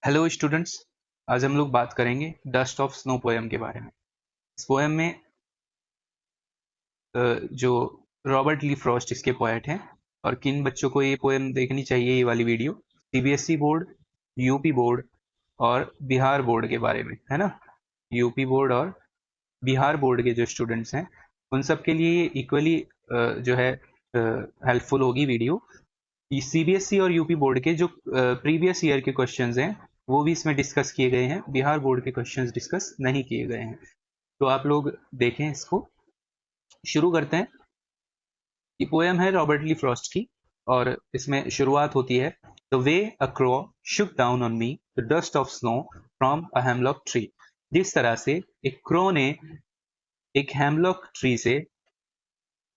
Hello students. आज हम लोग बात करेंगे डस्ट ऑफ स्नो पोएम के बारे में। इस पोएम में जो रॉबर्ट ली फ्रॉस्ट इसके पोएट हैं। और किन बच्चों को ये पोएम देखनी चाहिए, ये वाली video, CBSE board, UP board और बिहार बोर्ड के बारे में, है ना। यूपी बोर्ड और बिहार बोर्ड के जो स्टूडेंट्स हैं उन सब के लिए ये इक्वली जो है हेल्पफुल होगी वीडियो। सीबीएसई और यूपी बोर्ड के जो प्रीवियस ईयर के क्वेश्चंस हैं वो भी इसमें डिस्कस किए गए हैं, बिहार बोर्ड के क्वेश्चंस डिस्कस नहीं किए गए हैं। तो आप लोग देखें इसको। शुरू करते हैं। ये पोएम है रॉबर्ट ली फ्रॉस्ट की और इसमें शुरुआत होती है, the way a crow Shuk down on me the dust of snow from a hemlock tree. जिस तरह से एक क्रो ने एक हेमलॉक ट्री से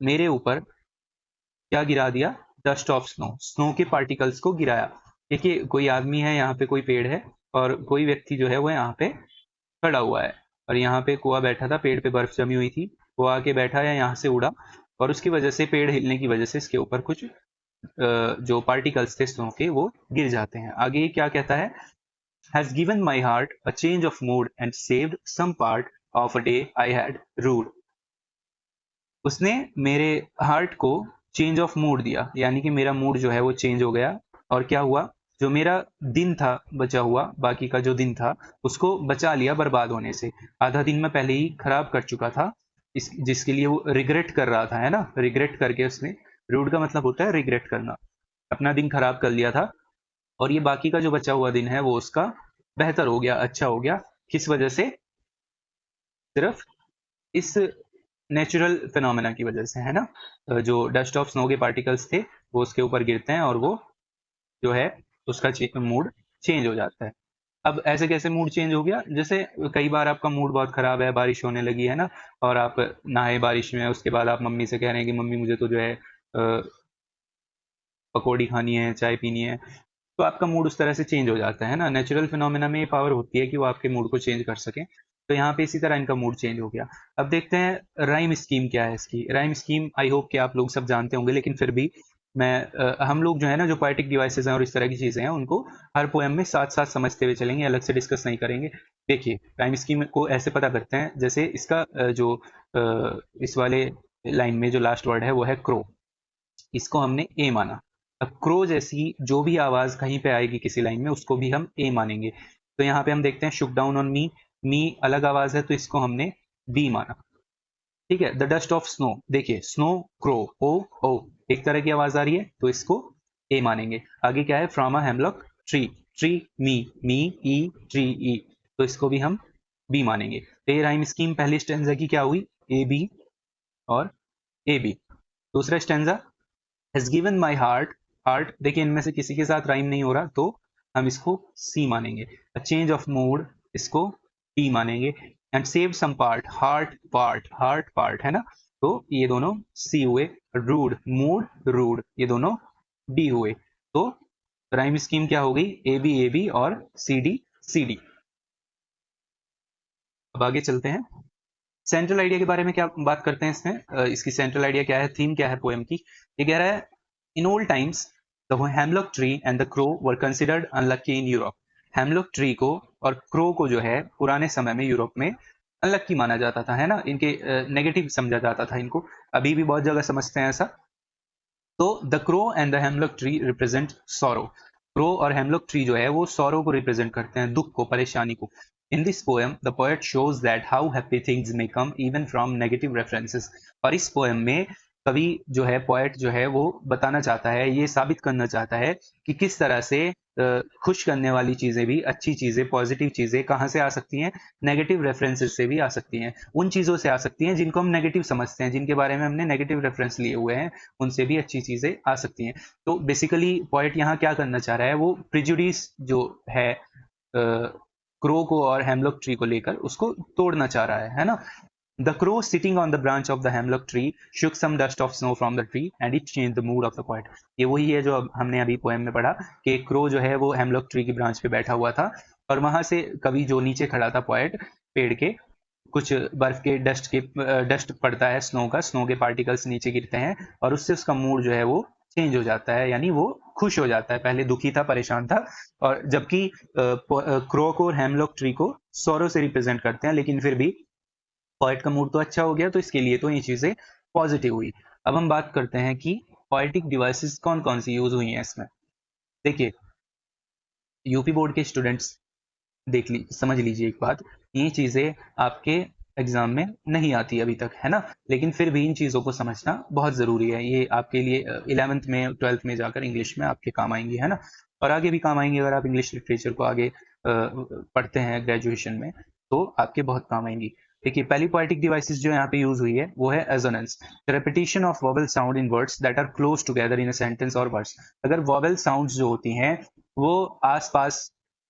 मेरे ऊपर क्या गिरा दिया, डस्ट ऑफ स्नो, स्नो के पार्टिकल्स को गिराया। देखिए कोई आदमी है, यहाँ पे कोई पेड़ है और कोई व्यक्ति जो है वो यहाँ पे खड़ा हुआ है। और यहाँ पे कुआ बैठा था, पेड़ पे बर्फ जमी हुई थी, वो आके बैठा या यहाँ से उड़ा और उसकी वजह से, पेड़ हिलने की वजह से इसके ऊपर कुछ जो पार्टिकल्स थे स्नो के वो गिर जाते हैं। आगे क्या कहता है, has given my heart a change of mood and saved some part of a day I had rued. उसने मेरे हार्ट को चेंज ऑफ मूड दिया, यानी कि मेरा मूड जो है वो चेंज हो गया। और क्या हुआ, जो मेरा दिन था बचा हुआ, बाकी का जो दिन था उसको बचा लिया बर्बाद होने से। आधा दिन मैं पहले ही खराब कर चुका था, जिसके लिए वो रिग्रेट कर रहा था, है ना। रिग्रेट करके उसने, रूड का मतलब होता है रिग्रेट करना, अपना दिन खराब कर लिया था। और ये बाकी का जो बचा हुआ दिन है वो उसका बेहतर हो गया, अच्छा हो गया। किस वजह से, सिर्फ इस नेचुरल फिनोमेना की वजह से, है ना। जो डस्ट ऑफ स्नो के पार्टिकल्स थे वो उसके ऊपर गिरते हैं और वो जो है उसका मूड चेंज हो जाता है। अब ऐसे कैसे मूड चेंज हो गया, जैसे कई बार आपका मूड बहुत खराब है, बारिश होने लगी है ना, और आप नहाए बारिश में, उसके बाद आप मम्मी से कह रहे हैं कि मम्मी मुझे तो जो है पकौड़ी खानी है, चाय पीनी है, तो आपका मूड उस तरह से चेंज हो जाता है ना। नेचुरल फिनोमेना में ये पावर होती है कि वो आपके मूड को चेंज कर सके। तो यहाँ पे इसी तरह इनका मूड चेंज हो गया। अब देखते हैं राइम स्कीम क्या है इसकी। राइम स्कीम आई होप कि आप लोग सब जानते होंगे, लेकिन फिर भी मैं हम लोग जो है ना, जो पोएटिक डिवाइसेस हैं और इस तरह की चीजें हैं उनको हर पोएम में साथ साथ समझते हुए चलेंगे, अलग से डिस्कस नहीं करेंगे। देखिए राइम स्कीम को ऐसे पता करते हैं, जैसे इसका इस वाले लाइन में जो लास्ट वर्ड है वो है क्रो, इसको हमने ए माना। अब क्रो जैसी जो भी आवाज कहीं पे आएगी किसी लाइन में उसको भी हम ए मानेंगे। तो यहाँ पे हम देखते हैं शुक डाउन ऑन मी, मी अलग आवाज है तो इसको हमने बी माना। ठीक है। द डस्ट ऑफ स्नो, देखिए स्नो, क्रो, ओ, ओ, एक तरह की आवाज आ रही है तो इसको ए मानेंगे। आगे क्या है, from a hemlock tree, tree, me, me, E, tree, E, तो इसको भी हम बी मानेंगे। तो ये राइम स्कीम पहली स्टेंजा की क्या हुई, ए बी और ए बी। दूसरा stanza, has given my heart, heart देखिए इनमें से किसी के साथ राइम नहीं हो रहा तो हम इसको सी मानेंगे। अ चेंज ऑफ मूड, इसको टी मानेंगे। And save some part, heart part, heart part, है ना, तो ये दोनों सी हुए। रूड, मूड, रूड, ये दोनों डी हुए। तो राइम स्कीम क्या हो गई, ए बी और सी डी। अब आगे चलते हैं, सेंट्रल आइडिया के बारे में क्या बात करते हैं इसमें। इसकी सेंट्रल आइडिया क्या है, थीम क्या है पोएम की। ये कह रहा है, in old times the hemlock tree and the crow were considered unlucky in Europe. Hemlock tree को और क्रो को जो है पुराने समय में यूरोप में अनलकी माना जाता था, है ना, इनके नेगेटिव समझा जाता था इनको। अभी भी बहुत जगह समझते हैं ऐसा। तो the crow and the hemlock tree represent sorrow. Crow और हेमलॉक ट्री जो है वो सॉरो को रिप्रेजेंट करते हैं, दुख को, परेशानी को। इन this poem the poet shows that how happy things may come even from negative references. और इस पोएम में कवि जो है, पोएट जो है, वो बताना चाहता है, ये साबित करना चाहता है कि किस तरह से खुश करने वाली चीजें भी, अच्छी चीजें, पॉजिटिव चीजें कहाँ से आ सकती हैं, नेगेटिव रेफरेंसेस से भी आ सकती हैं। उन चीजों से आ सकती हैं जिनको हम नेगेटिव समझते हैं, जिनके बारे में हमने नेगेटिव रेफरेंस लिए हुए हैं, उनसे भी अच्छी चीजें आ सकती हैं। तो बेसिकली पॉइंट यहाँ क्या करना चाह रहा है, वो प्रिजुडिस जो है क्रो को और हेमलॉक ट्री को लेकर, उसको तोड़ना चाह रहा है ना। The crow sitting on the branch of the hemlock tree shook some dust of snow from the tree and it changed the mood of the poet। ये वही है जो हमने अभी पोएम में पढ़ा कि क्रो जो है वो हेमलॉक ट्री की ब्रांच पे बैठा हुआ था और वहां से कवि जो नीचे खड़ा था, पोएट, पेड़ के कुछ बर्फ के डस्ट पड़ता है, स्नो का, स्नो के पार्टिकल्स नीचे गिरते हैं और उससे उसका मूड जो है वो चेंज हो जाता है, यानी वो खुश हो जाता है। पहले दुखी था, परेशान था, और जबकि क्रो को और हेमलॉक ट्री को सौरों से रिप्रेजेंट करते हैं, लेकिन फिर भी पोएट का मूड तो अच्छा हो गया, तो इसके लिए तो ये चीजें पॉजिटिव हुई। अब हम बात करते हैं कि पोएटिक डिवाइसेस कौन कौन सी यूज हुई हैं इसमें। देखिए, यूपी बोर्ड के स्टूडेंट्स समझ लीजिए एक बात, ये चीजें आपके एग्जाम में नहीं आती अभी तक, है ना, लेकिन फिर भी इन चीजों को समझना बहुत जरूरी है। ये आपके लिए 11th में 12th में जाकर इंग्लिश में आपके काम आएंगी, है ना, और आगे भी काम आएंगी। अगर आप इंग्लिश लिटरेचर को आगे पढ़ते हैं ग्रेजुएशन में, तो आपके बहुत काम आएंगी। देखिए, पहली पोएटिक डिवाइसेस जो यहाँ पे यूज हुई है वो है assonance, the repetition of vowel sound in words that are close together in a sentence और वर्ड्स। अगर वोवेल साउंड्स जो होती हैं वो आसपास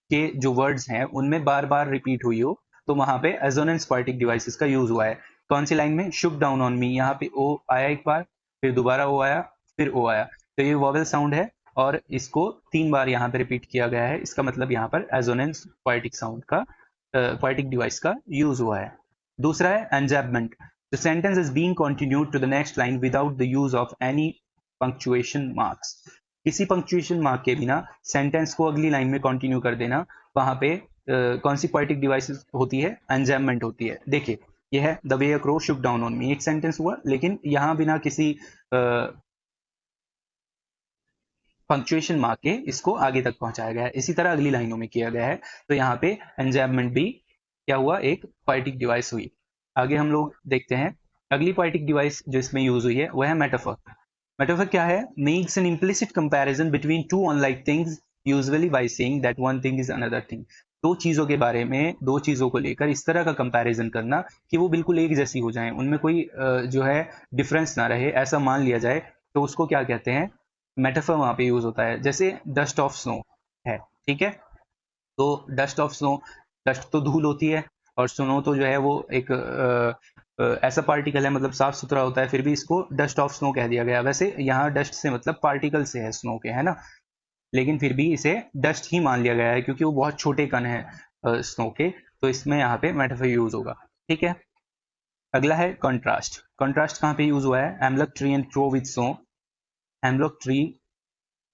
के जो वर्ड्स हैं उनमें बार बार रिपीट हुई हो, तो वहां पे एजोनेंस पोएटिक डिवाइसेस का यूज हुआ है। कौन सी लाइन में? शुक डाउन ऑन मी, यहाँ पे ओ आया एक बार, फिर दोबारा ओ आया, फिर ओ आया, तो ये वोवेल साउंड है और इसको 3 बार यहाँ पे रिपीट किया गया है। इसका मतलब यहाँ पर एजोनेंस पोएटिक साउंड का पोएटिक डिवाइस का यूज हुआ है। दूसरा है enjambment, the sentence is being continued to the next line without the use of any punctuation marks. किसी पंक्चुएशन मार्क के बिना सेंटेंस को अगली लाइन में कंटिन्यू कर देना, वहां पे कौन सी पोएटिक डिवाइस होती है? एंजैममेंट होती है। देखिए, यह है the way a crow Shuk down on me, एक सेंटेंस हुआ, लेकिन यहां बिना किसी पंक्चुएशन मार्क के इसको आगे तक पहुंचाया गया है। इसी तरह अगली लाइनों में किया गया है, तो यहाँ पे एंजैममेंट भी क्या हुआ? एक पोएटिक डिवाइस हुई। आगे हम लोग देखते हैं अगली पोएटिक डिवाइस जो इसमें यूज हुई है, वह है मेटाफर। मेटाफर क्या है? Makes an implicit comparison between two unlike things usually by saying that one thing is another thing. दो चीजों के बारे में, दो चीजों को लेकर इस तरह का कंपैरिजन करना कि वो बिल्कुल एक जैसी हो जाएं, उनमें कोई जो है डिफरेंस ना रहे, ऐसा मान लिया जाए, तो उसको क्या कहते हैं? मेटाफर वहां पे यूज होता है। जैसे डस्ट ऑफ स्नो है, ठीक है, तो डस्ट ऑफ स्नो, डस्ट तो धूल होती है, और स्नो तो जो है वो एक ऐसा पार्टिकल है, मतलब साफ सुथरा होता है, फिर भी इसको डस्ट ऑफ स्नो कह दिया गया। वैसे यहाँ डस्ट से मतलब पार्टिकल से है, स्नो के, है ना, लेकिन फिर भी इसे डस्ट ही मान लिया गया है क्योंकि वो बहुत छोटे कण है स्नो के, तो इसमें यहाँ पे मेटाफर यूज होगा। ठीक है, अगला है कॉन्ट्रास्ट। कॉन्ट्रास्ट कहाँ पे यूज हुआ है? Hemlock tree and crow with snow. Hemlock tree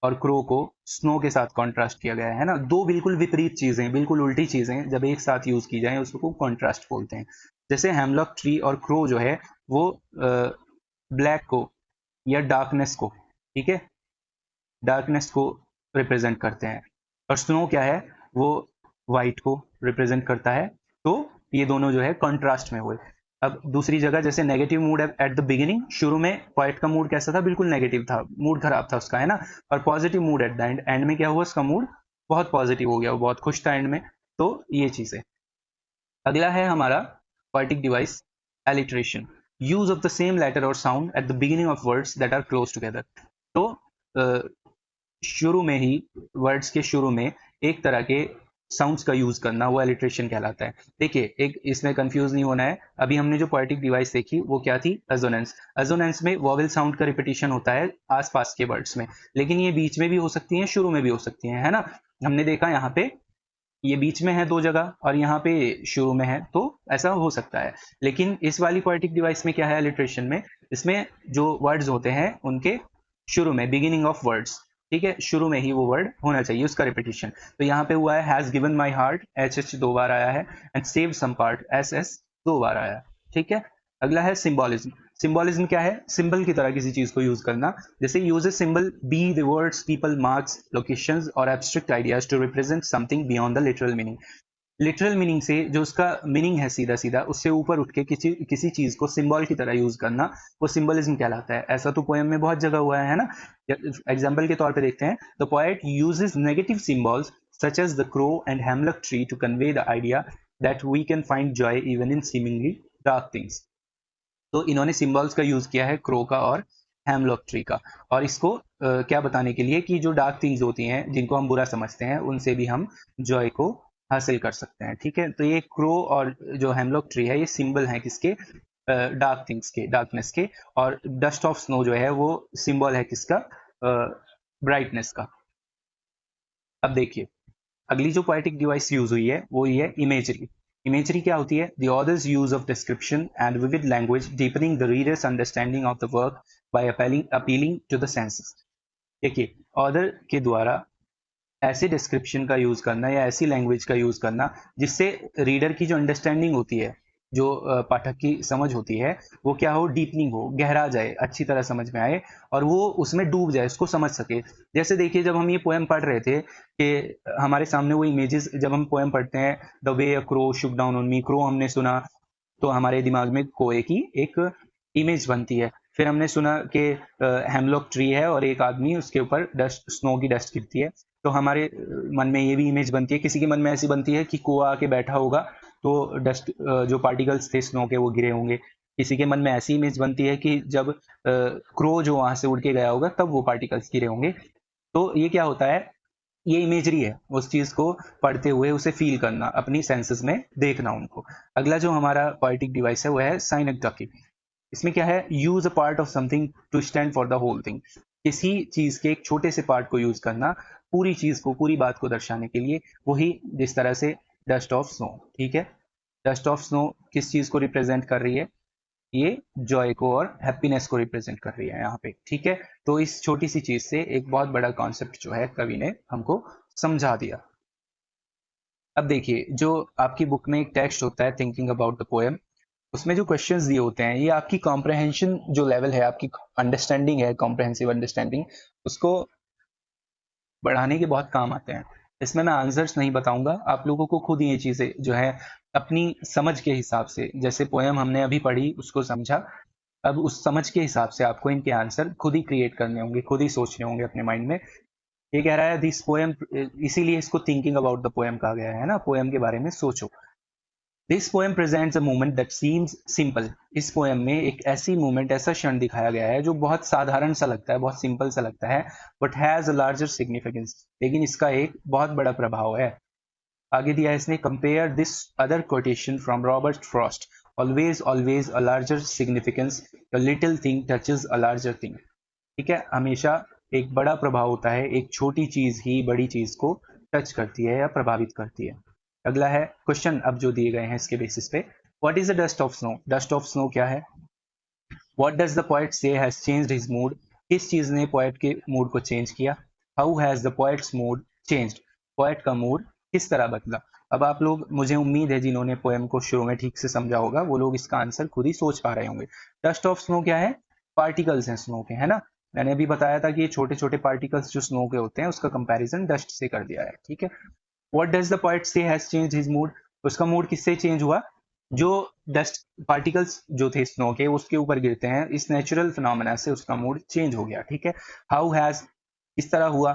और क्रो को स्नो के साथ कॉन्ट्रास्ट किया गया है ना, दो बिल्कुल विपरीत चीजें, बिल्कुल उल्टी चीजें जब एक साथ यूज की जाए उसको कॉन्ट्रास्ट बोलते हैं। जैसे हेमलॉक ट्री और क्रो जो है वो ब्लैक को या डार्कनेस को, ठीक है, डार्कनेस को रिप्रेजेंट करते हैं, और स्नो क्या है? वो व्हाइट को रिप्रेजेंट करता है। तो ये दोनों जो है कॉन्ट्रास्ट में हुए। अब दूसरी जगह, जैसे negative mood at the beginning, शुरू में पोएट का मूड कैसा था? बिल्कुल नेगेटिव था, मूड खराब था उसका, है ना, और positive mood at the end, and में क्या हुआ? उसका मूड बहुत पॉजिटिव हो गया, वो बहुत खुश था एंड में। तो ये चीज है। अगला है हमारा poetic device alliteration, use of the same letter और sound at the beginning of words that are close together. तो शुरू में ही, वर्ड्स के शुरू में एक तरह के साउंड्स का यूज करना, वो एलिट्रेशन कहलाता है। देखिए, एक इसमें कंफ्यूज नहीं होना है, अभी हमने जो पोएटिक डिवाइस देखी वो क्या थी? एजोनेंस। एजोनेंस में वोवेल साउंड का रिपीटिशन होता है आसपास के वर्ड्स में, लेकिन ये बीच में भी हो सकती है, शुरू में भी हो सकती है ना। हमने देखा यहाँ पे ये बीच में है 2 जगह और यहाँ पे शुरू में है, तो ऐसा हो सकता है। लेकिन इस वाली पोएटिक डिवाइस में क्या है एलिट्रेशन में? इसमें जो वर्ड्स होते हैं उनके शुरू में, बिगिनिंग ऑफ वर्ड्स, ठीक है, शुरू में ही वो वर्ड होना चाहिए, उसका रिपीटिशन। तो यहाँ पे हुआ है has given my heart, H H 2 बार आया है, and save some part, S S 2 बार आया है। ठीक है, अगला है सिंबॉलिज्म। सिंबॉलिज्म क्या है? सिंबल की तरह किसी चीज को यूज करना। जैसे use symbol be the words people marks locations और abstract ideas to represent something beyond the literal meaning. Literal meaning से, जो उसका मीनिंग है सीधा सीधा, उससे ऊपर उठ के किसी किसी चीज को सिंबल की तरह यूज करना, वो सिंबलिज्म कहलाता है। ऐसा तो पोएम में बहुत जगह हुआ है ना। एग्जाम्पल के तौर पे देखते हैं, the poet uses negative symbols such as the crow and hemlock tree to convey the idea that we can find joy even in seemingly dark things. तो इन्होंने सिंबल्स का यूज किया है क्रो का और हेमलॉक ट्री का, और इसको क्या बताने के लिए कि जो डार्क थिंग्स होती हैं जिनको हम बुरा समझते हैं, उनसे भी हम जॉय को हासिल कर सकते हैं। ठीक है, तो ये क्रो और जो हेमलॉक ट्री है, ये सिंबल है किसके? डार्क थिंग्स के, डार्कनेस के, और डस्ट ऑफ स्नो जो है वो सिंबल है किसका? ब्राइटनेस का। अब देखिए, अगली जो पोएटिक डिवाइस यूज हुई है वो ये है इमेजरी। इमेजरी क्या होती है? The author's use of description and vivid language deepening the reader's understanding of the work by appealing to the senses. देखिए, ऑथर के द्वारा ऐसे डिस्क्रिप्शन का यूज करना या ऐसी लैंग्वेज का यूज करना जिससे रीडर की जो अंडरस्टैंडिंग होती है, जो पाठक की समझ होती है, वो क्या हो, डीपनिंग हो, गहरा जाए, अच्छी तरह समझ में आए और वो उसमें डूब जाए, उसको समझ सके। जैसे देखिए, जब हम ये पोएम पढ़ रहे थे कि हमारे सामने वो इमेजेस, जब हम पोएम पढ़ते हैं, the way a crow Shuk down on me, crow हमने सुना तो हमारे दिमाग में कोए की एक इमेज बनती है। फिर हमने सुना कि हेमलॉक ट्री है और एक आदमी उसके ऊपर डस्ट, स्नो की डस्ट गिरती है, तो हमारे मन में ये भी इमेज बनती है। किसी के मन में ऐसी बनती है कि कुआ आके बैठा होगा तो डस्ट, जो पार्टिकल्स थे स्नो के, वो गिरे होंगे। किसी के मन में ऐसी इमेज बनती है कि जब क्रो जो वहां से उड़ के गया होगा तब वो पार्टिकल्स गिरे होंगे। तो ये क्या होता है, ये इमेजरी है, उस चीज को पढ़ते हुए उसे फील करना, अपनी सेंसेस में देखना उनको। अगला जो हमारा पोएटिक डिवाइस है वो है साइनेक्टकी। इसमें क्या है, use a part of something to stand for the whole thing. किसी चीज के एक छोटे से पार्ट को यूज करना पूरी चीज को, पूरी बात को दर्शाने के लिए। वही जिस तरह से डस्ट ऑफ स्नो, ठीक है, डस्ट ऑफ स्नो किस चीज को रिप्रेजेंट कर रही है, ये जॉय को और हैप्पीनेस को रिप्रेजेंट कर रही है यहाँ पे, ठीक है। तो इस छोटी सी चीज से एक बहुत बड़ा कॉन्सेप्ट जो है कवि ने हमको समझा दिया। अब देखिए, जो आपकी बुक में एक टेक्स्ट होता है थिंकिंग अबाउट द पोएम, उसमें जो क्वेश्चंस दिए होते हैं ये आपकी कॉम्प्रहेंशन जो लेवल है, आपकी अंडरस्टैंडिंग है, कॉम्प्रहेंसिव अंडरस्टैंडिंग, उसको बढ़ाने के बहुत काम आते हैं। इसमें मैं आंसर्स नहीं बताऊंगा, आप लोगों को खुद ये चीजें जो है अपनी समझ के हिसाब से, जैसे पोएम हमने अभी पढ़ी उसको समझा, अब उस समझ के हिसाब से आपको इनके आंसर खुद ही क्रिएट करने होंगे, खुद ही सोचने होंगे अपने माइंड में। ये कह रहा है दिस पोएम, इसीलिए इसको थिंकिंग अबाउट द पोएम कहा गया है ना, पोएम के बारे में सोचो। This poem presents a moment that seems simple. इस पोएम में एक ऐसी मोमेंट, ऐसा क्षण दिखाया गया है जो बहुत साधारण सा लगता है, बहुत सिंपल सा लगता है, but has a larger significance, लेकिन इसका एक बहुत बड़ा प्रभाव है। आगे दिया है इसने, compare this other quotation from Robert Frost, always always a larger significance, a little thing touches a larger thing. ठीक है, हमेशा एक बड़ा प्रभाव होता है, एक छोटी चीज ही बड़ी चीज को टच करती है या प्रभावित करती है। अगला है क्वेश्चन, अब जो दिए गए हैं इसके बेसिस पे, what is the dust of snow, dust of snow क्या है, व्हाट डज द पोएट से हैज चेंज्ड हिज मूड, किस चीज ने पोएट के मूड को चेंज किया, how has the poet's mood changed, poet का मूड किस तरह बदला। अब आप लोग, मुझे उम्मीद है जिन्होंने पोएम को शुरू में ठीक से समझा होगा वो लोग इसका आंसर खुद ही सोच पा रहे होंगे। डस्ट ऑफ स्नो क्या है, पार्टिकल्स हैं स्नो के, है ना। मैंने अभी बताया था कि ये छोटे छोटे पार्टिकल्स जो स्नो के होते हैं उसका कंपैरिजन डस्ट से कर दिया है, ठीक है। व्हाट डज द पोएट से हैज चेंज हिज मूड, उसका मूड किससे चेंज हुआ, जो डस्ट पार्टिकल्स जो थे स्नो के उसके ऊपर गिरते हैं, इस नेचुरल फिनोमेना से उसका मूड चेंज हो गया, ठीक है। हाउ हैज, किस तरह हुआ,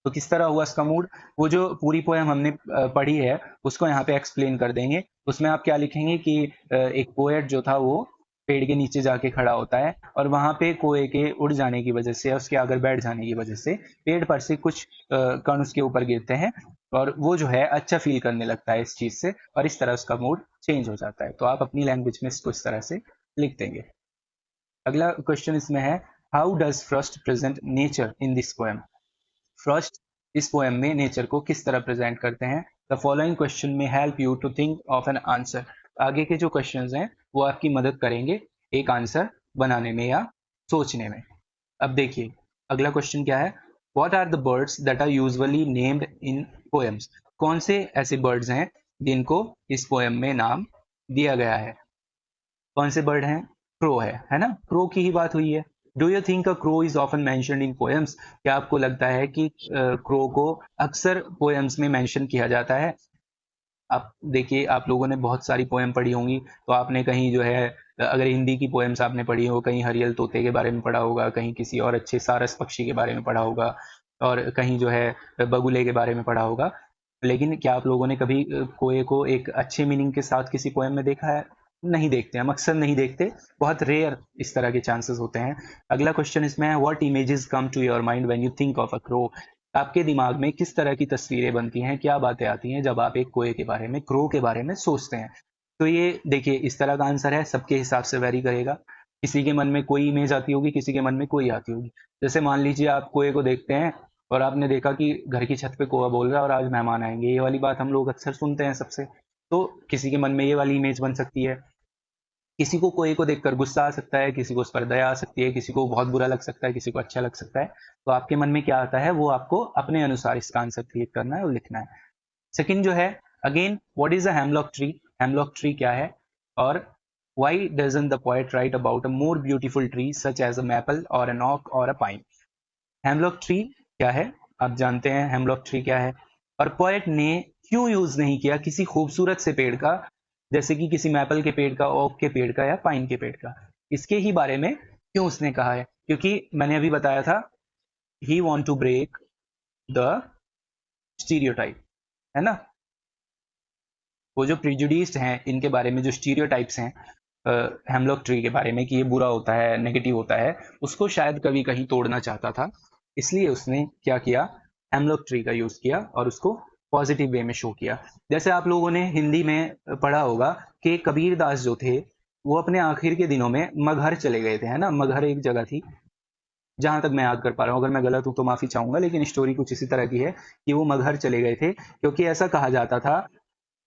तो किस तरह हुआ इसका मूड, वो जो पूरी पोएम हमने पढ़ी है उसको यहाँ पे एक्सप्लेन कर देंगे। उसमें आप क्या लिखेंगे कि एक पोएट जो था वो पेड़ के नीचे जाके खड़ा होता है और वहां पे कोए के उड़ जाने की वजह से, उसके आगे बैठ जाने की वजह से पेड़ पर से कुछ कण उसके ऊपर गिरते हैं और वो जो है अच्छा फील करने लगता है इस चीज से, और इस तरह उसका मूड चेंज हो जाता है। तो आप अपनी लैंग्वेज में इसको इस तरह से लिख देंगे। अगला क्वेश्चन इसमें है, how does Frost present nature in this poem, Frost इस पोएम में नेचर को किस तरह प्रेजेंट करते हैं। द फॉलोइंग क्वेश्चन में help you to think of an answer, आगे के जो क्वेश्चंस हैं वो आपकी मदद करेंगे एक आंसर बनाने में या सोचने में। अब देखिए, अगला क्वेश्चन क्या है, what are the birds that are usually named in poems, कौन से ऐसे बर्ड्स हैं जिनको इस पोएम में नाम दिया गया है। कौन से बर्ड हैं, क्रो है ना, क्रो की ही बात हुई है। Do you think a crow is often mentioned in poems, क्या आपको लगता है कि क्रो को अक्सर पोएम्स में मेंशन किया जाता है। आप देखिए, आप लोगों ने बहुत सारी पोएम पढ़ी होंगी, तो आपने कहीं जो है, अगर हिंदी की पोएम्स आपने पढ़ी हो, कहीं हरियल तोते के बारे में पढ़ा होगा, कहीं किसी और अच्छे सारस पक्षी के बारे में पढ़ा होगा, और कहीं जो है बगुले के बारे में पढ़ा होगा। लेकिन क्या आप लोगों ने कभी कोए को एक अच्छे मीनिंग के साथ किसी पोएम में देखा है, नहीं देखते, हम अक्सर नहीं देखते, बहुत रेयर इस तरह के चांसेस होते हैं। अगला क्वेश्चन इसमें है, what images come to your mind when you think of a crow, आपके दिमाग में किस तरह की तस्वीरें बनती हैं, क्या बातें आती हैं जब आप एक कोए के बारे में, क्रो के बारे में सोचते हैं। तो ये देखिए, इस तरह का आंसर है, सबके हिसाब से वेरी करेगा। किसी के मन में कोई इमेज आती होगी, किसी के मन में कोई आती होगी। जैसे मान लीजिए आप कोए को देखते हैं और आपने देखा कि घर की छत पे कौवा बोल रहा है और आज मेहमान आएंगे, ये वाली बात हम लोग अक्सर सुनते हैं सबसे, तो किसी के मन में ये वाली इमेज बन सकती है। किसी को कोई को देखकर गुस्सा आ सकता है, किसी को उस पर दया आ सकती है, किसी को बहुत बुरा लग सकता है, किसी को अच्छा लग सकता है। तो आपके मन में क्या आता है वो आपको अपने अनुसार इसका आंसर क्रिएट करना है और लिखना है। सेकंड जो है, again what is a hemlock tree? Hemlock tree क्या है? और why doesn't the poet write about a more beautiful tree such as a maple or an oak or a pine? Hemlock tree क्या है? आप जानते हैं हेमलॉक ट्री क्या है, और पोएट ने क्यों यूज नहीं किया किसी खूबसूरत से पेड़ का, जैसे कि किसी मैपल के पेड़ का, ओक के पेड़ का या पाइन के पेड़ का? इसके ही बारे में क्यों उसने कहा है? क्योंकि मैंने अभी बताया था, he want to break the stereotype, है ना? वो जो प्रिजुडिस्ड हैं इनके बारे में जो स्टीरियोटाइप्स हैं हेमलॉक ट्री के बारे में कि ये बुरा होता है, नेगेटिव होता है, उसको शायद कभी कहीं तोड़ना चाहता था, इसलिए उसने क्या किया, हेमलॉक ट्री का यूज किया और उसको पॉजिटिव वे में शो किया। जैसे आप लोगों ने हिंदी में पढ़ा होगा कि कबीर दास जो थे वो अपने आखिर के दिनों में मगहर चले गए थे, है ना? मगहर एक जगह थी, जहां तक मैं याद कर पा रहा हूँ, अगर मैं गलत हूं तो माफी चाहूंगा, लेकिन स्टोरी कुछ इसी तरह की है कि वो मगहर चले गए थे क्योंकि ऐसा कहा जाता था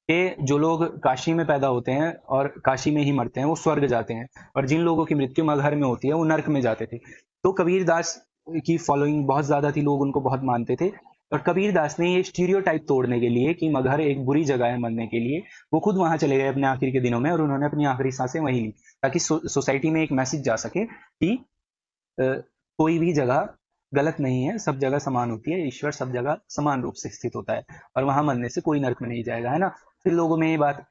कि जो लोग काशी में पैदा होते हैं और काशी में ही मरते हैं वो स्वर्ग जाते हैं, और जिन लोगों की मृत्यु मगहर में होती है वो नर्क में जाते थे। तो कबीर दास की फॉलोइंग बहुत ज्यादा थी, लोग उनको बहुत मानते थे, और कबीर दास ने ये स्टीरियोटाइप तोड़ने के लिए कि मगहर एक बुरी जगह है मरने के लिए, वो खुद वहां चले गए अपने आखिर के दिनों में और उन्होंने अपनी आखिरी सांसें वहीं ली, ताकि सोसाइटी में एक मैसेज जा सके कि कोई भी जगह गलत नहीं है, सब जगह समान होती है, ईश्वर सब जगह समान रूप से स्थित होता है, और वहां मरने से कोई नर्क में नहीं जाएगा, है ना? फिर लोगों में ये बात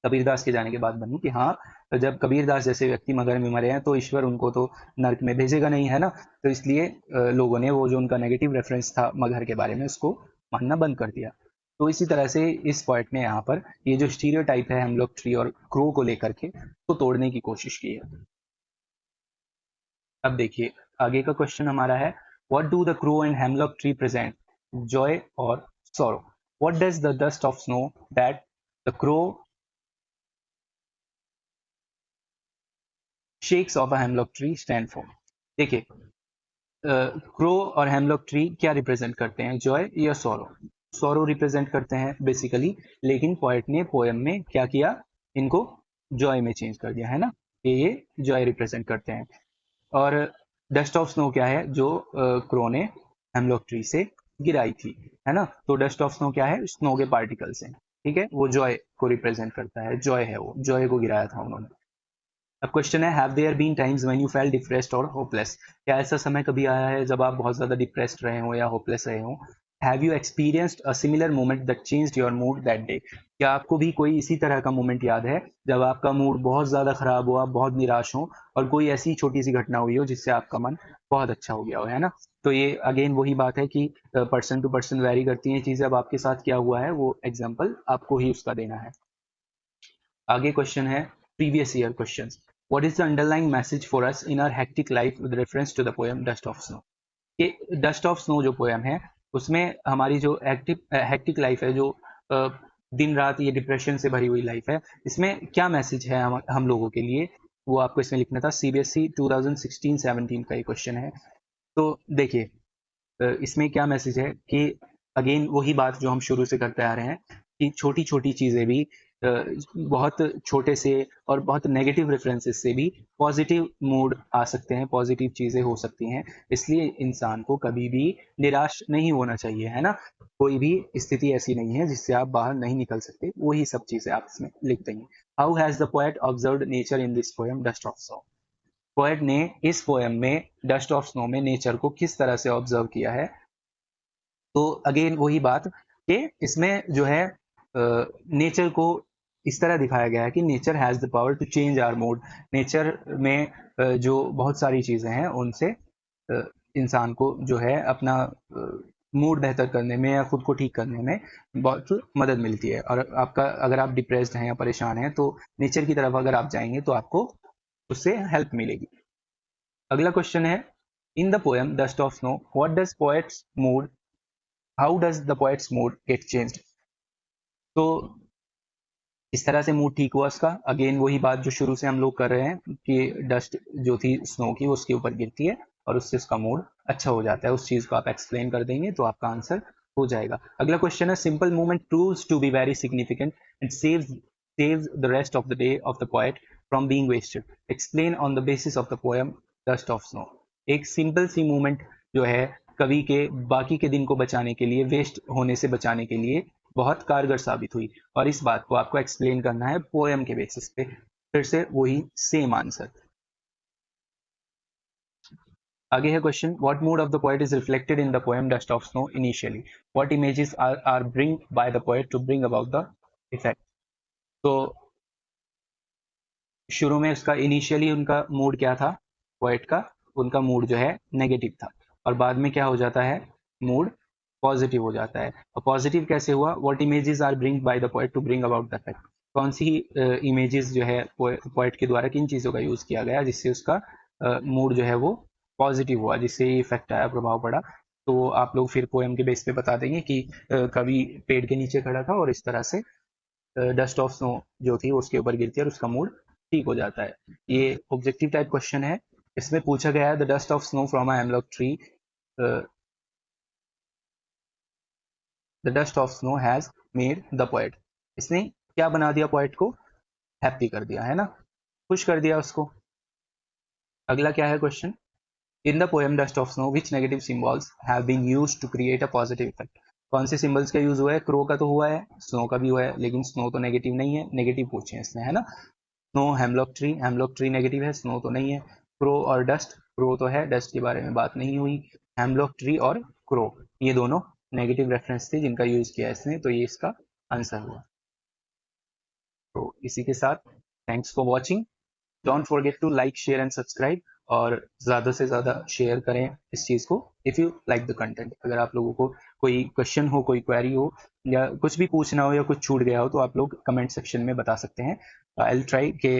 कबीरदास के जाने के बाद बनी कि हाँ, जब कबीरदास जैसे व्यक्ति मगर में मरे हैं तो ईश्वर उनको तो नर्क में भेजेगा नहीं, है ना? तो इसलिए लोगों ने वो जो उनका नेगेटिव रेफरेंस था मगहर के बारे में उसको मानना बंद कर दिया। तो इसी तरह से इस पॉइंट ने यहाँ पर ये जो स्टीरियोटाइप है हम लोग ट्री और क्रो को लेकर के तो तोड़ने की कोशिश की है। अब देखिए आगे का क्वेश्चन हमारा है, what do the crow and hemlock tree present, joy और sorrow? What does the dust of snow that the crow shakes off a hemlock tree stand for? देखिए क्रो और हेमलॉक ट्री क्या रिप्रेजेंट करते हैं, Joy या sorrow? Sorrow represent करते हैं basically, लेकिन पोएट ने पोएम में क्या किया, इनको जॉय में चेंज कर दिया, है ना? ये जॉय रिप्रेजेंट करते हैं। और डस्ट ऑफ स्नो क्या है, जो क्रो ने हेमलॉक ट्री से गिराई थी, है ना? तो डस्ट ऑफ स्नो क्या है, स्नो के पार्टिकल्स हैं, ठीक है? वो जॉय को रिप्रेजेंट करता है, जॉय है, वो जॉय को गिराया था उन्होंने। अब क्वेश्चन है, have there been times when you felt depressed or hopeless? क्या ऐसा समय कभी आया है जब आप बहुत ज्यादा डिप्रेस्ड रहे हो या होपलेस रहे हो? Have you experienced a similar moment that changed your mood that day? क्या आपको भी कोई इसी तरह का मोमेंट याद है जब आपका मूड बहुत ज्यादा खराब हो, आप बहुत निराश हो, और कोई ऐसी छोटी सी घटना हुई हो जिससे आपका मन बहुत अच्छा हो गया हो, है ना? तो ये अगेन वही बात है कि पर्सन टू पर्सन वेरी करती हैं चीजें। अब आपके साथ क्या हुआ है वो एग्जाम्पल आपको ही उसका देना है। आगे क्वेश्चन है, previous year question, what is the underlying message for us in our hectic life with reference to the poem dust of snow? ये डस्ट ऑफ स्नो जो पोएम है उसमें हमारी जो हेक्टिक लाइफ है, जो दिन रात ये डिप्रेशन से भरी हुई लाइफ है, इसमें क्या मैसेज है हम लोगों के लिए, वो आपको इसमें लिखना था। सीबीएसई 2016-17 का ये क्वेश्चन है। तो देखिए इसमें क्या मैसेज है कि अगेन वही बात जो हम शुरू से करते आ रहे हैं कि छोटी छोटी चीजें भी बहुत छोटे से और बहुत नेगेटिव रेफरेंसेस से भी पॉजिटिव मूड आ सकते हैं, पॉजिटिव चीजें हो सकती हैं, इसलिए इंसान को कभी भी निराश नहीं होना चाहिए, है ना? कोई भी स्थिति ऐसी नहीं है जिससे आप बाहर नहीं निकल सकते, वही सब चीजें आप इसमें लिख देंगे। How has the poet observed nature in this poem dust of snow? Poet ने इस पोएम में डस्ट ऑफ स्नो में नेचर को किस तरह से ऑब्जर्व किया है? तो अगेन वही बात कि इसमें जो है नेचर को इस तरह दिखाया गया है कि nature has the power to change our mood. Nature में जो बहुत सारी चीजें हैं उनसे इंसान को जो है अपना मूड बेहतर करने में या खुद को ठीक करने में बहुत मदद मिलती है। और आपका अगर आप डिप्रेस्ड हैं या परेशान हैं तो नेचर की तरफ अगर आप जाएंगे तो आपको उससे हेल्प मिलेगी। अगला क्वेश्चन है, in the poem dust of snow what does poet's mood, how does the poet's mood get changed? तो इस तरह से मूड ठीक हुआ उसका। अगेन वही बात जो शुरू से हम लोग कर रहे हैं कि डस्ट जो थी स्नो की उसके ऊपर गिरती है और उससे उसका मूड अच्छा हो जाता है। उस चीज को आप एक्सप्लेन कर देंगे तो आपका आंसर हो जाएगा। अगला क्वेश्चन है, simple movement proves to be very significant and saves the rest of the day of the poet from being wasted. Explain on the basis of the poem Dust of Snow. एक simple सी movement जो है कवि के बाकी के दिन को बचाने के लिए, वेस्ट होने से बचाने के लिए बहुत कारगर साबित हुई, और इस बात को आपको एक्सप्लेन करना है पोएम के बेसिस पे। फिर से वही सेम आंसर। आगे है question, what mood of the poet is reflected in the poem dust of snow initially, what images are bring by the poet to bring about the effect. तो शुरू में उसका इनिशियली उनका मूड क्या था, poet का, उनका मूड जो है नेगेटिव था, और बाद में क्या हो जाता है, मूड पॉजिटिव हो जाता है। और पॉजिटिव कैसे हुआ, what images are bring by the poet to bring about the effect, कौन सी इमेजेस जो है पोएट के द्वारा किन चीज़ों का यूज़ किया गया जिससे उसका मूड जो है वो पॉजिटिव हुआ, जिससे ये इफेक्ट आया, प्रभाव पड़ा। तो आप लोग फिर पोएम के बेस पे बता देंगे कि कवि पेड़ के नीचे खड़ा था और इस तरह से डस्ट ऑफ स्नो जो थी उसके ऊपर गिरती है और उसका मूड ठीक हो जाता है। ये ऑब्जेक्टिव टाइप क्वेश्चन है। इसमें पूछा गया है the dust of snow from a hemlock tree, the dust of snow has made the poet. इसने क्या बना दिया, पोएट को हैप्पी कर दिया, है ना, खुश कर दिया उसको। अगला क्या है question, in the poem dust of snow which negative symbols have been used to create a positive effect. कौन से सिंबल्स का यूज हुआ है, क्रो का तो हुआ है, स्नो का भी हुआ है, लेकिन स्नो तो नेगेटिव नहीं है, नेगेटिव पूछे इसने, है ना। स्नो हेमलॉक ट्री नेगेटिव है, स्नो तो नहीं है। क्रो और डस्ट, क्रो तो है, डस्ट के बारे में बात नहीं हुई। हेमलॉक ट्री और क्रो ये दोनों नेगेटिव रेफरेंस थे जिनका यूज किया इसने, तो ये इसका आंसर हुआ। तो इसी के साथ thanks for watching, don't forget to like share and subscribe, और ज़्यादा से ज़्यादा शेयर करें इस चीज़ को if you like the content. अगर आप लोगों को कोई क्वेश्चन हो, कोई क्वेरी हो, या कुछ भी पूछना हो या कुछ छूट गया हो, तो आप लोग कमेंट सेक्शन में बता सकते हैं। आई विल ट्राई के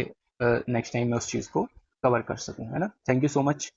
नेक्स्ट टाइम मैं उस चीज़ को कवर कर सकूँ, है ना। Thank you so much.